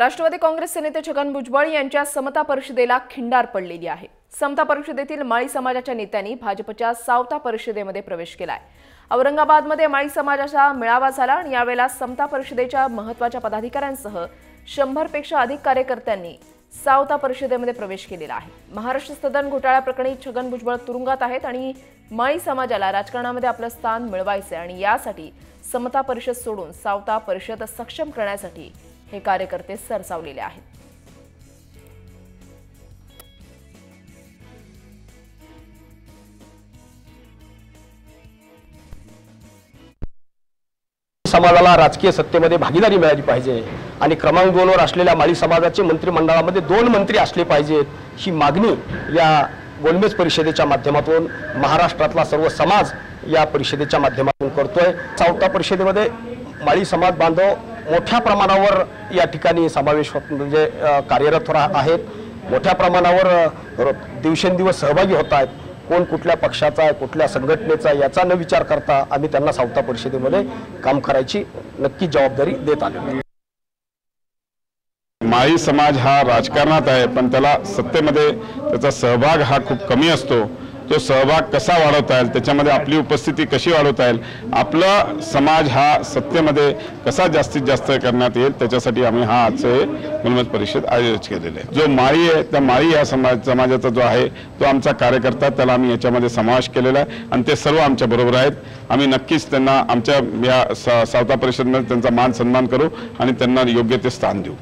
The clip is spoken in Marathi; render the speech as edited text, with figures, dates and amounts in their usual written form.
राष्ट्रवादी काँग्रेसचे नेते छगन भुजबळ यांच्या समता परिषदेला खिंडार पडलेली आहे। समता परिषदेतील माळी समाजाच्या नेत्यांनी भाजपच्या सावता परिषदेमध्ये प्रवेश केलाय। औरंगाबादमध्ये माळी समाजाचा मेळावा झाला आणि यावेळेला समता परिषदेच्या महत्त्वाच्या पदाधिकाऱ्यांसह 100 पेक्षा अधिक कार्यकर्त्यांनी सावता परिषदेमध्ये प्रवेश केलेला आहे। महाराष्ट्र सदन घोटाळा प्रकरणी छगन भुजबळ तुरुंगात आहेत आणि माळी समाजाला राजकारणामध्ये आपलं स्थान मिळवायचे आणि यासाठी समता परिषद सोडून सावता परिषद सक्षम करण्यासाठी हे कार्यकर्ते सरसावलेले आहेत। समाजाला राजकीय सत्तेमध्ये भागीदारी मिळाली पाहिजे आणि क्रमांक 2 वर असलेल्या माळी समाजाचे मंत्रिमंडळामध्ये 2 मंत्री असले पाहिजेत, ही मागणी या गोलमेज परिषदेच्या माध्यमातून महाराष्ट्रातला सर्व समाज या परिषदेच्या माध्यमातून करतोय। सावता परिषदेमध्ये माळी समाज बांधव मोठ्या प्रमाणावर या ठिकाणी समावेश म्हणजे कार्यरत आहेत, मोठ्या प्रमाणावर दिवसेंदिवस सहभागी होत आहेत। कोण कुठल्या पक्षाचा आहे, कुठल्या संघटनेचा याचा न विचार करता आम्ही त्यांना सावता परिषदेमध्ये काम करायची नक्की जबाबदारी देत आलो। माळी समाज हा राजकारणात आहे, पण त्याला सत्तेमध्ये त्याचा सहभाग हा खूप कमी असतो। तो सहभाग कसा वाढवता येईल, त्याच्यामध्ये आपली उपस्थिती कशी वाढवता येईल, आपला समाज हा सत्तेमध्ये कसा जास्तीत जास्त करण्यात येईल, त्याच्यासाठी आम्ही हा आजचे गोलमेज परिषद आयोजित केलेले आहे। जो माळी आहे त्या माळी या समाजाचा जो आहे तो आमचा कार्यकर्ता, त्याला आम्ही याच्यामध्ये समावेश केलेला आहे आणि ते सर्व आमच्या बरोबर आहेत। आम्ही नक्कीच त्यांना आमच्या या सावता परिषदेमध्ये त्यांचा मान सन्मान करू आणि त्यांना योग्य ते स्थान देऊ।